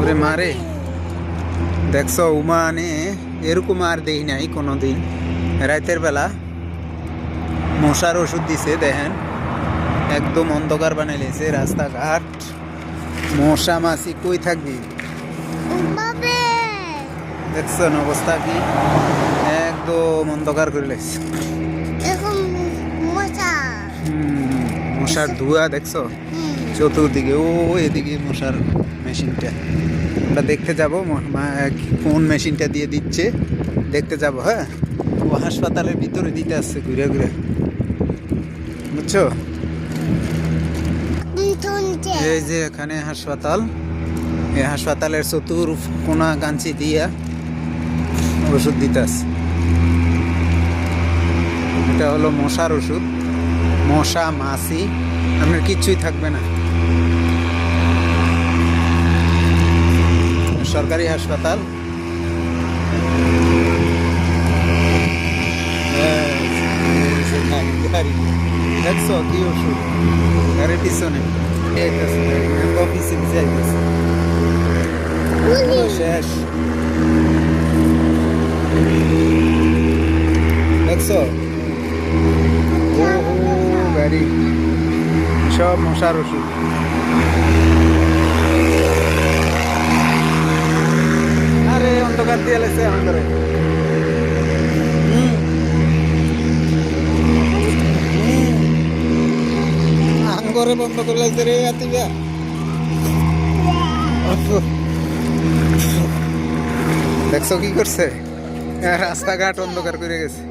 ওরে মারে দেখছো উমানে এরকম আর দেই নাই কোনোদিন। রাতের বেলা মশার ওষুধ দিছে দেখেন, একদম অন্ধকার বানাইলেছে রাস্তাঘাট। মশা মাছি কই থাকবি, দেখছো না অবস্থা কি, একদম অন্ধকার করে লেছে। মশার ধোঁয়া দেখছো চতুর্দিকে, ও এদিকে মশার মেশিনটা। আমরা দেখতে যাব কোন মেশিনটা দিয়ে দিচ্ছে, দেখতে যাব। হ্যাঁ, ও হাসপাতালের ভিতরে দিতে আসছে ঘুরে ঘুরে, বুঝছো? এই যে এখানে হাসপাতাল, এই হাসপাতালের চতুর কোনা গাঞ্চি দিয়া ওষুধ দিতে আসছে। এটা হলো মশার ওষুধ, মশা মাছি আপনার কিচ্ছুই থাকবে না। সরকারি হাসপাতাল। দেখছো কি ওষুধ গাড়ির পিছনে শেষ, দেখছো গাড়ি সব মশার ওষুধ। আরে অন্ধকার দিয়ে লেছে আমাদের, আঙ্গরে বন্ধ করে লাগছে রে আতিবা। দেখছো কি করছে, রাস্তাঘাট অন্ধকার করে গেছে।